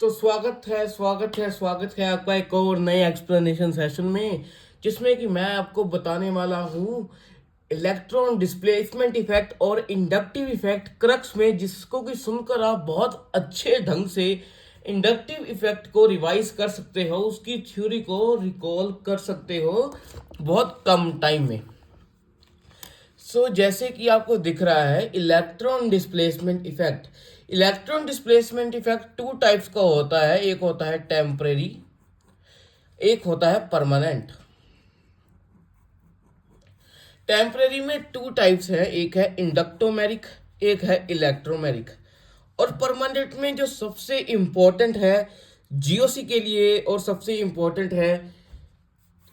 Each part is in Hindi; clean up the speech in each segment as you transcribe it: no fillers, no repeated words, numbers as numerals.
तो स्वागत है आपका एक और नए एक्सप्लेनेशन सेशन में, जिसमें कि मैं आपको बताने वाला हूँ इलेक्ट्रॉन डिस्प्लेसमेंट इफेक्ट और इंडक्टिव इफेक्ट क्रक्स में, जिसको कि सुनकर आप बहुत अच्छे ढंग से इंडक्टिव इफेक्ट को रिवाइज कर सकते हो, उसकी थ्योरी को रिकॉल कर सकते हो बहुत कम टाइम में। जैसे कि आपको दिख रहा है electron displacement effect two types का होता है। एक होता है टेम्परेरी, एक होता है परमानेंट। टेम्परेरी में टू टाइप्स है, एक है इंडक्टोमेरिक, एक है इलेक्ट्रोमेरिक। और परमानेंट में जो सबसे इंपॉर्टेंट है जीओसी के लिए और सबसे इंपॉर्टेंट है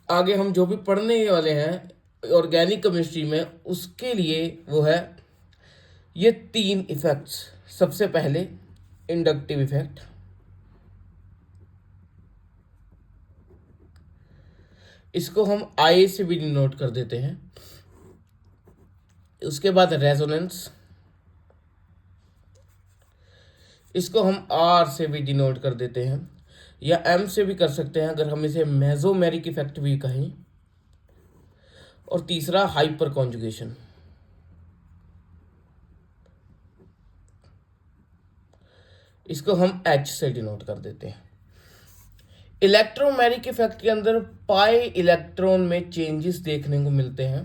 आगे हम जो भी पढ़ने वाले हैं ऑर्गेनिक केमिस्ट्री में, उसके लिए वो है ये तीन इफेक्ट्स। सबसे पहले इंडक्टिव इफेक्ट, इसको हम आई से भी डिनोट कर देते हैं। उसके बाद रेजोनेंस, इसको हम आर से भी डिनोट कर देते हैं, या एम से भी कर सकते हैं अगर हम इसे मेसोमेरिक इफेक्ट भी कहें। और तीसरा हाइपर कॉन्जुगेशन, इसको हम एच से डिनोट कर देते हैं। इलेक्ट्रोमेरिक इफेक्ट के अंदर पाई इलेक्ट्रॉन में चेंजेस देखने को मिलते हैं।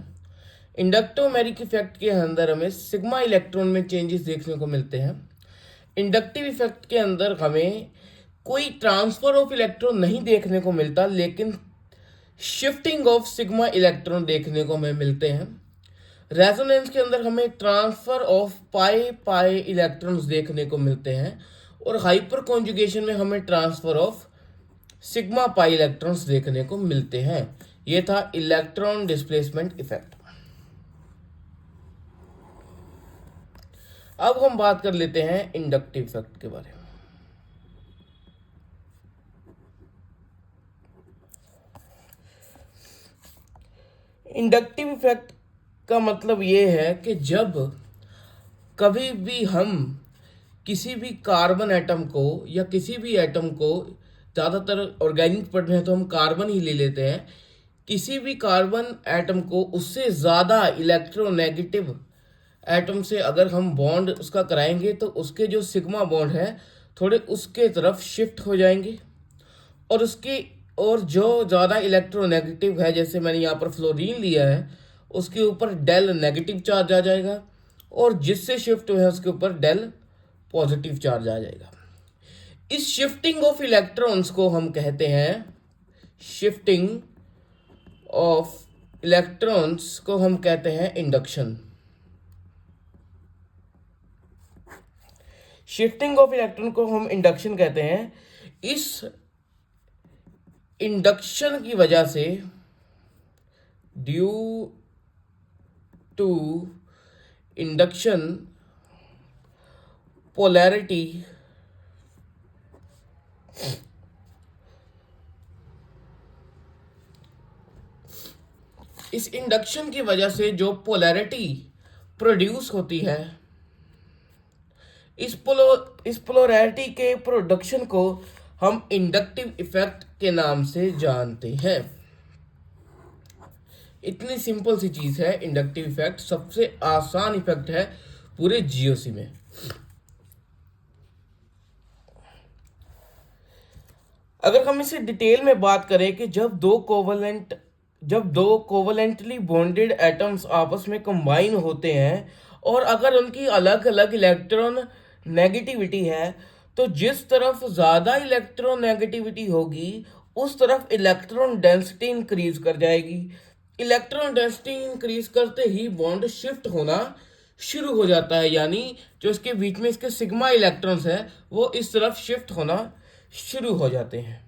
इंडक्टोमेरिक इफेक्ट के अंदर हमें सिग्मा इलेक्ट्रॉन में चेंजेस देखने को मिलते हैं। इंडक्टिव इफेक्ट के अंदर हमें कोई ट्रांसफर ऑफ इलेक्ट्रॉन नहीं देखने को मिलता, लेकिन शिफ्टिंग ऑफ सिग्मा इलेक्ट्रॉन देखने को हमें मिलते हैं। रेजोनेंस के अंदर हमें transfer of pi pi electrons देखने को मिलते हैं। और हाइपर कॉन्जुगेशन में हमें transfer of sigma pi electrons देखने को मिलते हैं। यह था इलेक्ट्रॉन डिस्प्लेसमेंट इफेक्ट। अब हम बात कर लेते हैं इंडक्टिव इफेक्ट के बारे में। इंडक्टिव इफेक्ट का मतलब ये है कि जब कभी भी हम किसी भी कार्बन एटम को या किसी भी एटम को, ज़्यादातर ऑर्गेनिक पढ़ रहे हैं तो हम कार्बन ही ले लेते हैं, किसी भी कार्बन एटम को उससे ज़्यादा इलेक्ट्रोनेगेटिव एटम से अगर हम बॉन्ड उसका कराएंगे तो उसके जो सिग्मा बॉन्ड है थोड़े उसके तरफ शिफ्ट हो जाएंगे। और उसकी और जो ज़्यादा इलेक्ट्रोनेगेटिव है, जैसे मैंने यहाँ पर फ्लोरीन लिया है, उसके ऊपर डेल नेगेटिव चार्ज आ जाएगा, और जिससे शिफ्ट हुआ है उसके ऊपर डेल पॉजिटिव चार्ज आ जाएगा। इस शिफ्टिंग ऑफ इलेक्ट्रॉन्स को हम कहते हैं शिफ्टिंग ऑफ इलेक्ट्रॉन्स को हम कहते हैं इंडक्शन। शिफ्टिंग ऑफ इलेक्ट्रॉन को हम इंडक्शन कहते हैं। इस इंडक्शन की वजह से, ड्यू टू इंडक्शन, पोलैरिटी इस इंडक्शन की वजह से जो पोलैरिटी प्रोड्यूस होती है, इस पोलैरिटी के प्रोडक्शन को हम इंडक्टिव इफेक्ट के नाम से जानते हैं। इतनी सिंपल सी चीज है इंडक्टिव इफेक्ट, सबसे आसान इफेक्ट है पूरे जीओसी में। अगर हम इसे डिटेल में बात करें कि जब दो कोवलेंटली बॉन्डेड एटम्स आपस में कंबाइन होते हैं और अगर उनकी अलग अलग इलेक्ट्रॉन नेगेटिविटी है, तो जिस तरफ ज़्यादा इलेक्ट्रॉन नेगेटिविटी होगी उस तरफ इलेक्ट्रॉन डेंसिटी इंक्रीज कर जाएगी। इलेक्ट्रॉन डेंसिटी इंक्रीज करते ही बॉन्ड शिफ्ट होना शुरू हो जाता है, यानी जो इसके बीच में इसके सिग्मा इलेक्ट्रॉन्स हैं वो इस तरफ शिफ्ट होना शुरू हो जाते हैं।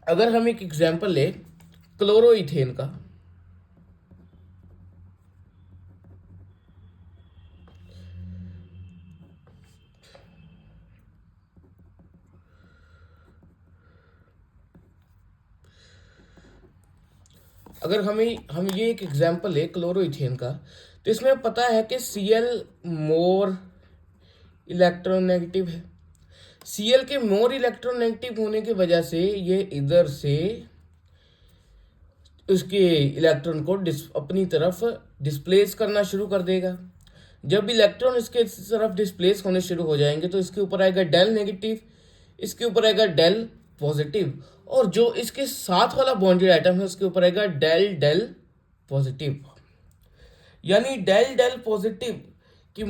अगर हम एक एग्जांपल ले क्लोरोइथेन का, अगर हम ये एक एग्जांपल ले क्लोरोइथेन का, तो इसमें पता है कि Cl मोर इलेक्ट्रोनेगेटिव है। Cl के मोर इलेक्ट्रोनेगेटिव होने की वजह से ये इधर से उसके इलेक्ट्रॉन को अपनी तरफ डिस्प्लेस करना शुरू कर देगा। जब इलेक्ट्रॉन इसके तरफ डिस्प्लेस होने शुरू हो जाएंगे तो इसके ऊपर आएगा डेल नेगेटिव, इसके ऊपर आएगा डेल पॉजिटिव, और जो इसके साथ वाला बॉन्डेड आइटम है उसके ऊपर आएगा डेल डेल पॉजिटिव। यानी डेल डेल पॉजिटिव की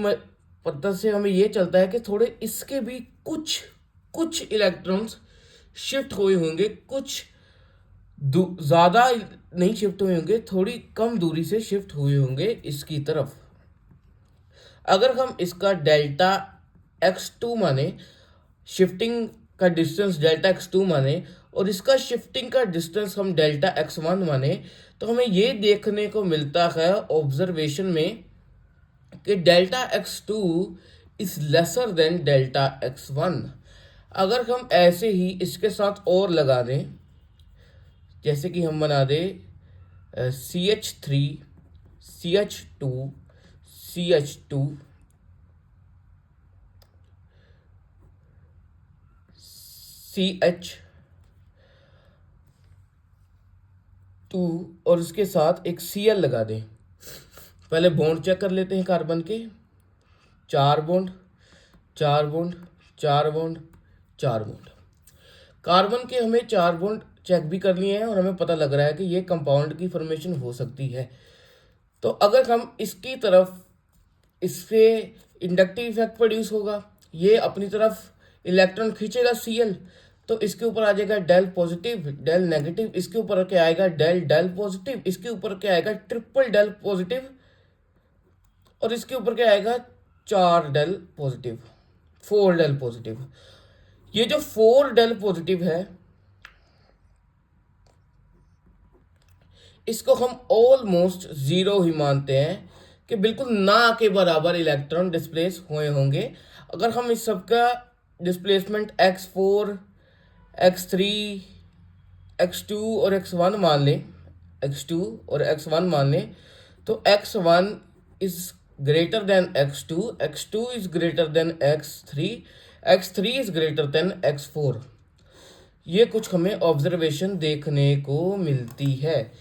पता से हमें ये चलता है कि थोड़े इसके भी कुछ इलेक्ट्रॉन्स शिफ्ट हुए होंगे, कुछ ज़्यादा नहीं शिफ्ट हुए होंगे, थोड़ी कम दूरी से शिफ्ट हुए होंगे इसकी तरफ। अगर हम इसका डेल्टा x2 माने, शिफ्टिंग का डिस्टेंस डेल्टा x2 माने, और इसका शिफ्टिंग का डिस्टेंस हम डेल्टा x1 माने, तो हमें ये देखने को मिलता है ऑब्जर्वेशन में कि delta x2 is lesser than delta x1। अगर हम ऐसे ही इसके साथ और लगा दें, जैसे कि हम बना दें CH3 CH2 CH2 CH2 और उसके साथ एक Cl लगा दें। पहले बॉन्ड चेक कर लेते हैं कार्बन के। 4 bond 4 bond 4 bond 4 bond. Carbon के हमें 4 बॉन्ड चेक भी कर लिए हैं और हमें पता लग रहा है कि ये कंपाउंड की फॉर्मेशन हो सकती है। तो अगर हम इसकी तरफ, इससे इंडक्टिव इफेक्ट प्रोड्यूस होगा, ये अपनी तरफ इलेक्ट्रॉन खींचेगा Cl, तो इसके ऊपर आ जाएगा डेल पॉजिटिव डेल नेगेटिव, इसके ऊपर क्या आएगा डेल डेल पॉजिटिव, इसके ऊपर क्या आएगा ट्रिपल डेल पॉजिटिव, और इसके ऊपर क्या आएगा 4 डेल पॉजिटिव, 4 डेल पॉजिटिव। ये जो 4 डेल पॉजिटिव है इसको हम ऑलमोस्ट जीरो ही मानते हैं कि बिल्कुल ना के बराबर इलेक्ट्रॉन डिस्प्लेस हुए होंगे। अगर हम इस सब का डिस्प्लेसमेंट x4 x3 x2 और x1 मान लें, x2 और x1 मान लें, तो x1 is greater than x2, x2 is greater than x3, x3 is greater than x4। ये कुछ हमें ऑब्जर्वेशन देखने को मिलती है,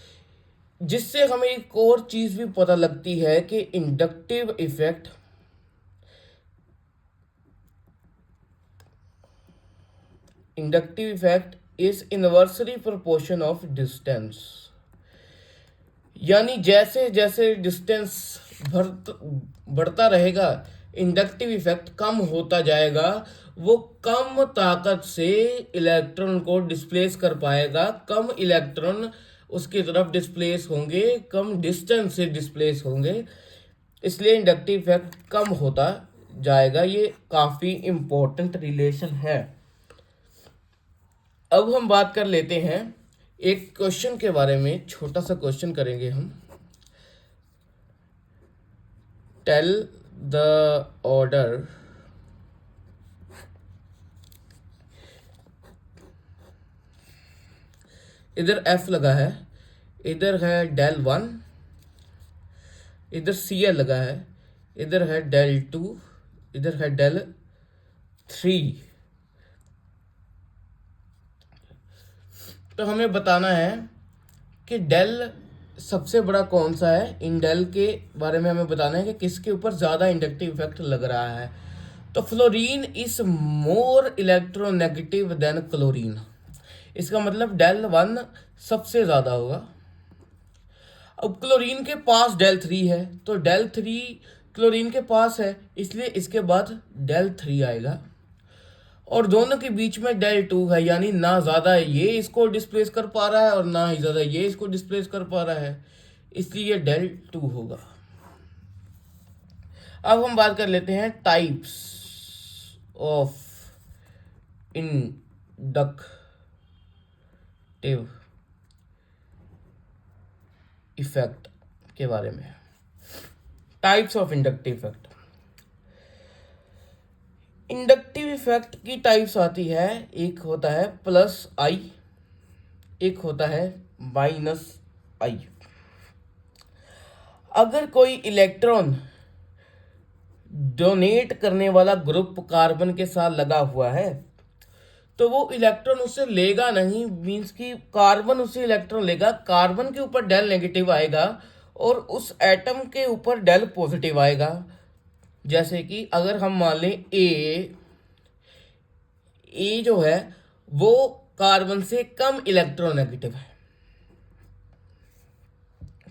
जिससे हमें एक और चीज भी पता लगती है कि inductive effect is inversely proportion of distance. यानी जैसे जैसे डिस्टेंस बढ़ता रहेगा इंडक्टिव इफेक्ट कम होता जाएगा, वो कम ताकत से इलेक्ट्रॉन को डिस्प्लेस कर पाएगा, कम इलेक्ट्रॉन उसकी तरफ डिस्प्लेस होंगे, कम डिस्टेंस से डिस्प्लेस होंगे, इसलिए इंडक्टिव इफेक्ट कम होता जाएगा। ये काफ़ी इम्पोर्टेंट रिलेशन है। अब हम बात कर लेते हैं एक क्वेश्चन के बारे में, छोटा सा क्वेश्चन करेंगे हम। टेल द ऑर्डर इधर F लगा है, इधर है डेल 1, इधर Cl लगा है, इधर है डेल 2, इधर है डेल 3। तो हमें बताना है कि डेल सबसे बड़ा कौन सा है। इन डेल के बारे में हमें बताना है कि किसके ऊपर ज़्यादा इंडक्टिव इफेक्ट लग रहा है। तो fluorine is more electronegative than chlorine, इसका मतलब डेल 1 सबसे ज़्यादा होगा। अब क्लोरीन के पास डेल 3 है, तो डेल 3 क्लोरीन के पास है, इसलिए इसके बाद डेल 3 आएगा, और दोनों के बीच में डेल 2 है, यानी ना ज़्यादा ये इसको डिस्प्लेस कर पा रहा है और ना ही ज़्यादा ये इसको डिस्प्लेस कर पा रहा है, इसलिए डेल 2 होगा। अब हम बात कर लेते हैं टाइप्स ऑफ इंडक्टिव इफेक्ट के बारे में। Types of inductive effect, inductive effect की टाइप्स आती है, एक होता है +I, एक होता है -I। अगर कोई इलेक्ट्रॉन डोनेट करने वाला ग्रुप कार्बन के साथ लगा हुआ है तो वो इलेक्ट्रॉन उससे लेगा नहीं, मीन्स कि कार्बन उससे इलेक्ट्रॉन लेगा, कार्बन के ऊपर डेल नेगेटिव आएगा और उस एटम के ऊपर डेल पॉजिटिव आएगा। जैसे कि अगर हम मान लें ए जो है वो कार्बन से कम इलेक्ट्रोनेगेटिव है,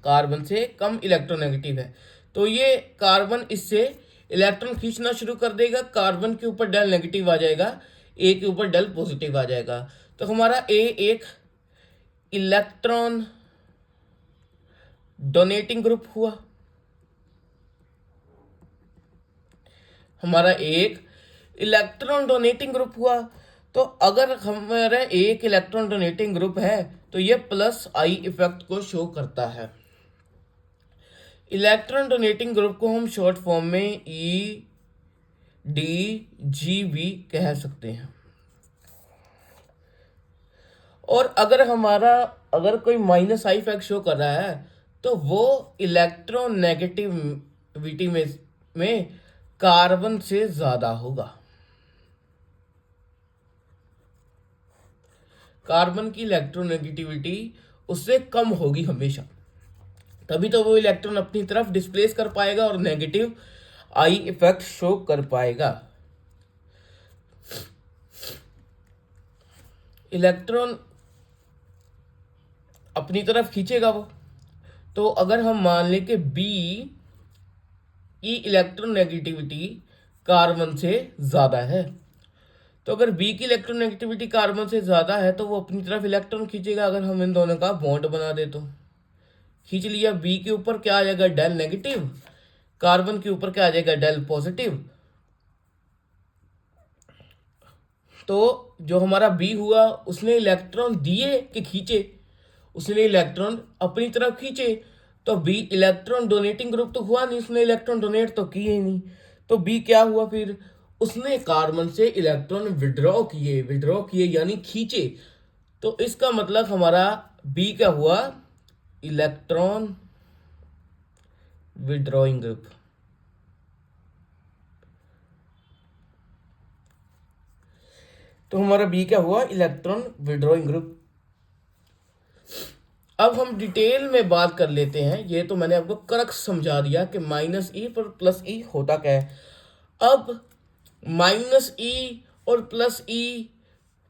कार्बन से कम इलेक्ट्रोनेगेटिव है, तो ये कार्बन इससे इलेक्ट्रॉन खींचना शुरू कर देगा, कार्बन के ऊपर डेल नेगेटिव आ जाएगा, ए के ऊपर डेल पॉजिटिव आ जाएगा। तो हमारा ए एक इलेक्ट्रॉन डोनेटिंग ग्रुप हुआ, हमारा एक इलेक्ट्रॉन डोनेटिंग ग्रुप हुआ। तो अगर हमारा एक इलेक्ट्रॉन डोनेटिंग ग्रुप है तो ये प्लस आई इफेक्ट को शो करता है। इलेक्ट्रॉन डोनेटिंग ग्रुप को हम शॉर्ट फॉर्म में EDGV कह सकते हैं। और अगर कोई माइनस आई इफेक्ट शो कर रहा है तो वो इलेक्ट्रॉन नेगेटिविटी में कार्बन से ज्यादा होगा, कार्बन की इलेक्ट्रोनेगेटिविटी उससे कम होगी हमेशा, तभी तो वो इलेक्ट्रॉन अपनी तरफ डिस्प्लेस कर पाएगा और नेगेटिव आई इफेक्ट शो कर पाएगा। इलेक्ट्रॉन अपनी तरफ खींचेगा वो, तो अगर हम मान लें कि बी की इलेक्ट्रोनेगेटिविटी कार्बन से ज़्यादा है, तो अगर बी की इलेक्ट्रोनेगेटिविटी कार्बन से ज़्यादा है तो वो अपनी तरफ इलेक्ट्रॉन खींचेगा। अगर हम इन दोनों का बॉन्ड बना दे तो खींच लिया, बी के ऊपर क्या आ जाएगा डेल नेगेटिव, कार्बन के ऊपर क्या आ जाएगा डेल पॉजिटिव। तो जो हमारा बी हुआ उसने इलेक्ट्रॉन दिए कि खींचे, उसने इलेक्ट्रॉन अपनी तरफ खींचे, तो बी इलेक्ट्रॉन डोनेटिंग ग्रुप तो हुआ नहीं, उसने इलेक्ट्रॉन डोनेट तो किए ही नहीं। तो बी क्या हुआ फिर, उसने कार्बन से इलेक्ट्रॉन विड्रॉ किए यानी खींचे। तो इसका मतलब हमारा बी क्या हुआ, इलेक्ट्रॉन विड्रॉइंग ग्रुप। तो हमारा बी क्या हुआ, इलेक्ट्रॉन विड्रॉइंग ग्रुप। अब हम डिटेल में बात कर लेते हैं, ये तो मैंने आपको करक समझा दिया कि माइनस ई पर प्लस ई होता क्या है। अब माइनस ई और प्लस ई,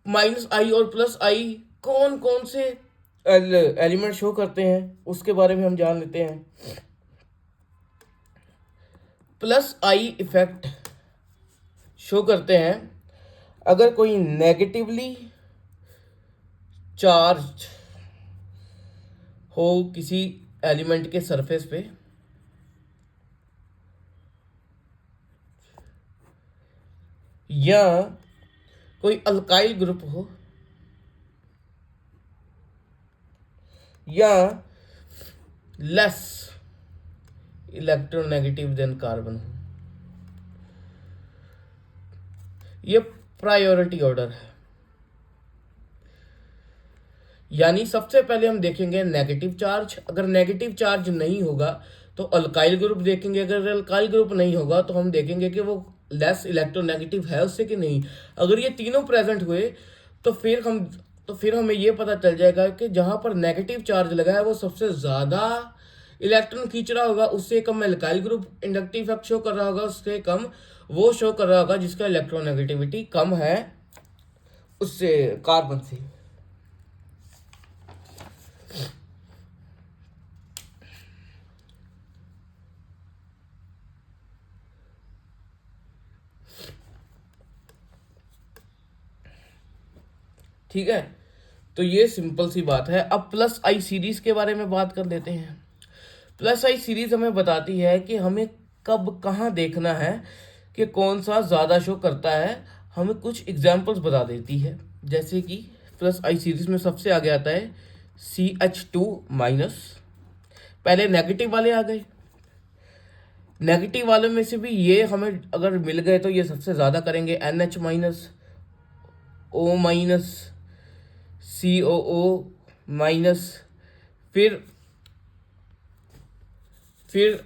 माइनस आई और प्लस आई कौन कौन से एलिमेंट शो करते हैं उसके बारे में हम जान लेते हैं। प्लस आई इफेक्ट शो करते हैं अगर कोई नेगेटिवली चार्ज हो किसी एलिमेंट के सरफेस पे, या कोई अल्काइल ग्रुप हो, या लेस इलेक्ट्रोनेगेटिव देन कार्बन हो। ये प्रायोरिटी ऑर्डर है, यानी सबसे पहले हम देखेंगे नेगेटिव चार्ज, अगर नेगेटिव चार्ज नहीं होगा तो अल्काइल ग्रुप देखेंगे, अगर अल्काइल ग्रुप नहीं होगा तो हम देखेंगे कि वो लेस इलेक्ट्रोनेगेटिव है उससे कि नहीं। अगर ये तीनों प्रेजेंट हुए तो फिर हमें ये पता चल जाएगा कि जहाँ पर नेगेटिव चार्ज लगा है वो सबसे ज़्यादा इलेक्ट्रॉन खींच रहा होगा, उससे कम alkyl group inductive effect show कर रहा होगा, उससे कम वो शो कर रहा होगा जिसका इलेक्ट्रोनेगेटिविटी कम है उससे, कार्बन से। ठीक है, तो ये सिंपल सी बात है। अब प्लस आई सीरीज के बारे में बात कर लेते हैं। प्लस आई सीरीज हमें बताती है कि हमें कब कहाँ देखना है कि कौन सा ज़्यादा शो करता है, हमें कुछ एग्जाम्पल्स बता देती है। जैसे कि प्लस आई सीरीज में सबसे आगे आता है CH2-, पहले नेगेटिव वाले आ गए, नेगेटिव वालों में से भी ये हमें अगर मिल गए तो ये सबसे ज़्यादा करेंगे, NH-, O-, COO-, फिर फिर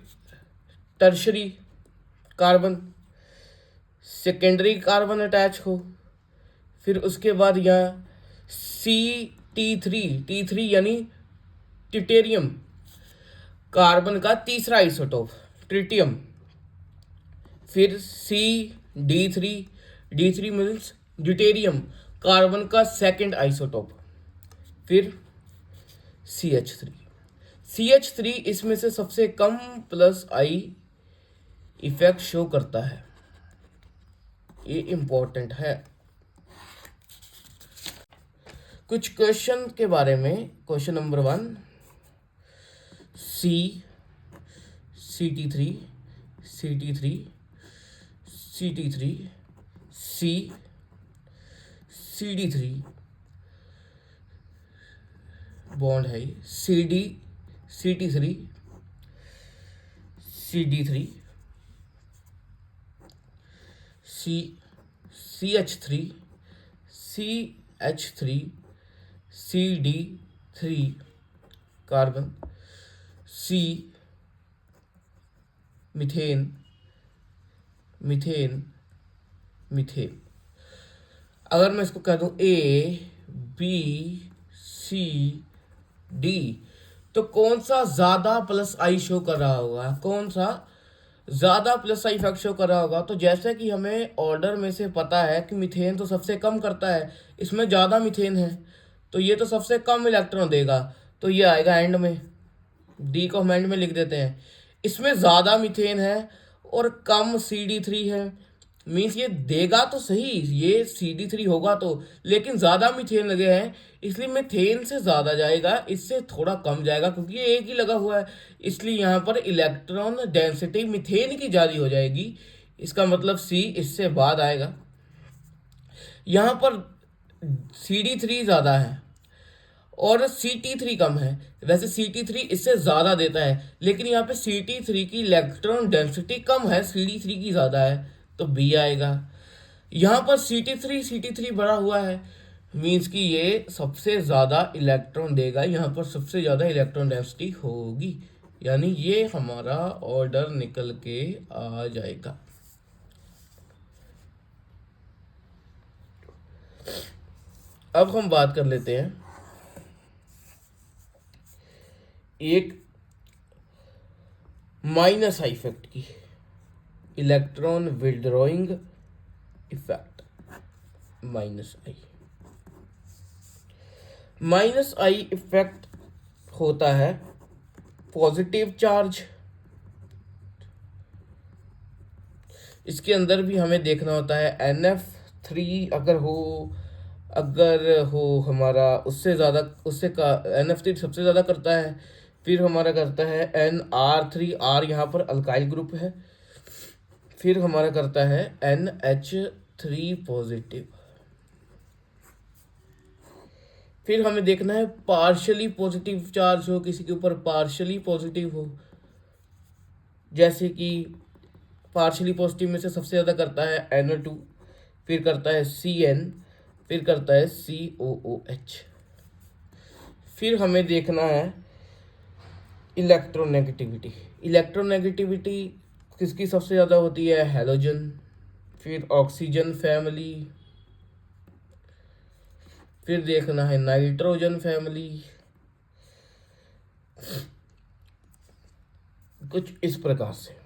tertiary carbon, secondary carbon attach हो, फिर उसके बाद यहाँ Ct3 यानी ट्यूटेरियम, कार्बन का तीसरा आइसोटोप ट्रिटियम, फिर D three means deuterium, carbon का सेकंड आइसोटोप, फिर सी एच थ्री इसमें से सबसे कम प्लस आई इफेक्ट शो करता है, ये इंपॉर्टेंट है। कुछ क्वेश्चन के बारे में, question number 1, Ct3 CD3 bond है, Ct3 CD3 CH3 CD3 carbon, C methane. अगर मैं इसको कह दूं ABCD, तो कौन सा ज्यादा प्लस आई शो कर रहा होगा, कौन सा ज्यादा प्लस आई इफेक्ट शो कर रहा होगा? तो जैसे कि हमें ऑर्डर में से पता है कि मीथेन तो सबसे कम करता है, इसमें ज़्यादा मीथेन है, तो ये तो सबसे कम इलेक्ट्रॉन देगा, तो ये आएगा एंड में, डी को हम एंड में लिख देते हैं। इसमें ज़्यादा मीथेन है और कम CD3 है, मीन्स ये देगा तो सही, ये CD3 होगा तो, लेकिन ज़्यादा मीथेन लगे हैं इसलिए मीथेन से ज़्यादा जाएगा, इससे थोड़ा कम जाएगा क्योंकि ये एक ही लगा हुआ है, इसलिए यहाँ पर इलेक्ट्रॉन डेंसिटी मीथेन की ज़्यादा हो जाएगी। इसका मतलब C इससे बाद आएगा। यहाँ पर CD3 ज़्यादा है और Ct3 कम है। वैसे Ct3 इससे ज़्यादा देता है, लेकिन यहाँ पे Ct3 की इलेक्ट्रॉन डेंसिटी कम है, CD3 की ज़्यादा है, तो B आएगा। यहाँ पर Ct3 बढ़ा हुआ है, मीन्स कि ये सबसे ज़्यादा इलेक्ट्रॉन देगा, यहाँ पर सबसे ज़्यादा इलेक्ट्रॉन डेंसिटी होगी, यानी ये हमारा ऑर्डर निकल के आ जाएगा। अब हम बात कर लेते हैं एक माइनस आई इफेक्ट की, electron withdrawing effect. Minus I effect होता है पॉजिटिव चार्ज, इसके अंदर भी हमें देखना होता है NF3 अगर हो हमारा उससे ज़्यादा, उससे का NF3 सबसे ज़्यादा करता है, फिर हमारा करता है NR3, R यहाँ पर अल्काइल ग्रुप है, फिर हमारा करता है NH3 पॉजिटिव। फिर हमें देखना है पार्शली पॉजिटिव चार्ज हो, किसी के ऊपर पार्शली पॉजिटिव हो, जैसे कि पार्शली पॉजिटिव में से सबसे ज़्यादा करता है NO2, फिर करता है CN, फिर करता है COOH। फिर हमें देखना है इलेक्ट्रोनेगेटिविटी किसकी सबसे ज़्यादा होती है? हैलोजन, फिर ऑक्सीजन फैमिली, फिर देखना है नाइट्रोजन फैमिली, कुछ इस प्रकार से।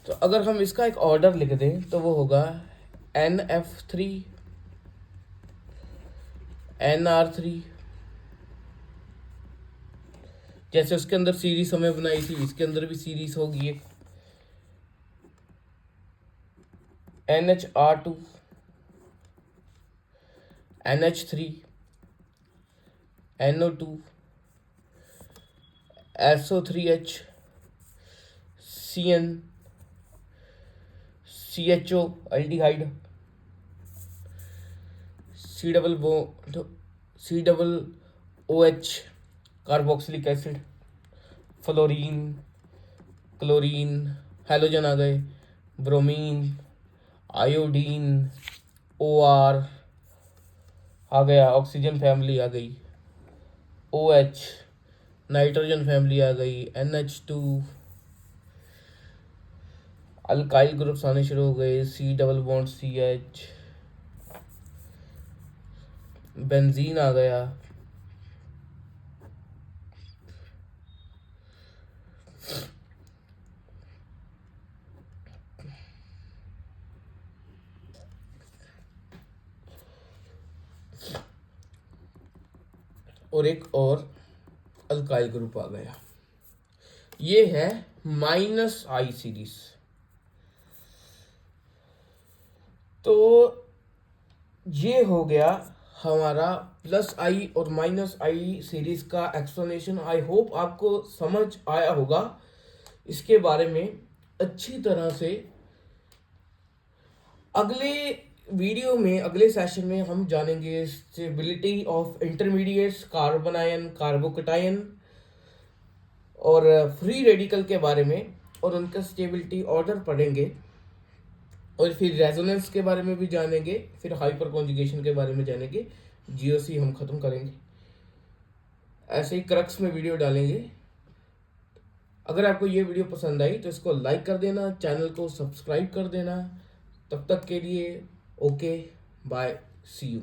तो अगर हम इसका एक ऑर्डर लिख दें तो वो होगा NF3, NR3, जैसे उसके अंदर सीरीज हमें बनाई थी, इसके अंदर भी सीरीज होगी एक NHR2, NH3, NO2, SO3H, CN, CHO aldehyde, COOH carboxylic acid, fluorine, chlorine, halogen आ गए, ब्रोमीन, आयोडीन, OR आ गया, ऑक्सीजन फैमिली आ गई। OH, नाइट्रोजन फैमिली आ गई, NH2, अल्काइल ग्रुप्स आने शुरू हो गए, C double bond CH, benzene आ गया। और एक और अल्काइल ग्रुप आ गया। ये है -I सीरीज। तो ये हो गया हमारा +I और -I सीरीज का एक्सप्लेनेशन। आई होप आपको समझ आया होगा। इसके बारे में अच्छी तरह से अगले वीडियो में, अगले सेशन में हम जानेंगे stability of intermediates, carbon ion, carbocation और फ्री रेडिकल के बारे में, और उनका स्टेबिलिटी ऑर्डर पढ़ेंगे। और फिर रेजोनेंस के बारे में भी जानेंगे, फिर हाइपर कॉन्जुगेशन के बारे में जानेंगे। GOC हम खत्म करेंगे। ऐसे ही क्रक्स में वीडियो डालेंगे। अगर आपको ये वीडियो पसंद आई तो इसको लाइक कर देना, चैनल को सब्सक्राइब कर देना। तब तक के लिए ओके, बाय, सी यू।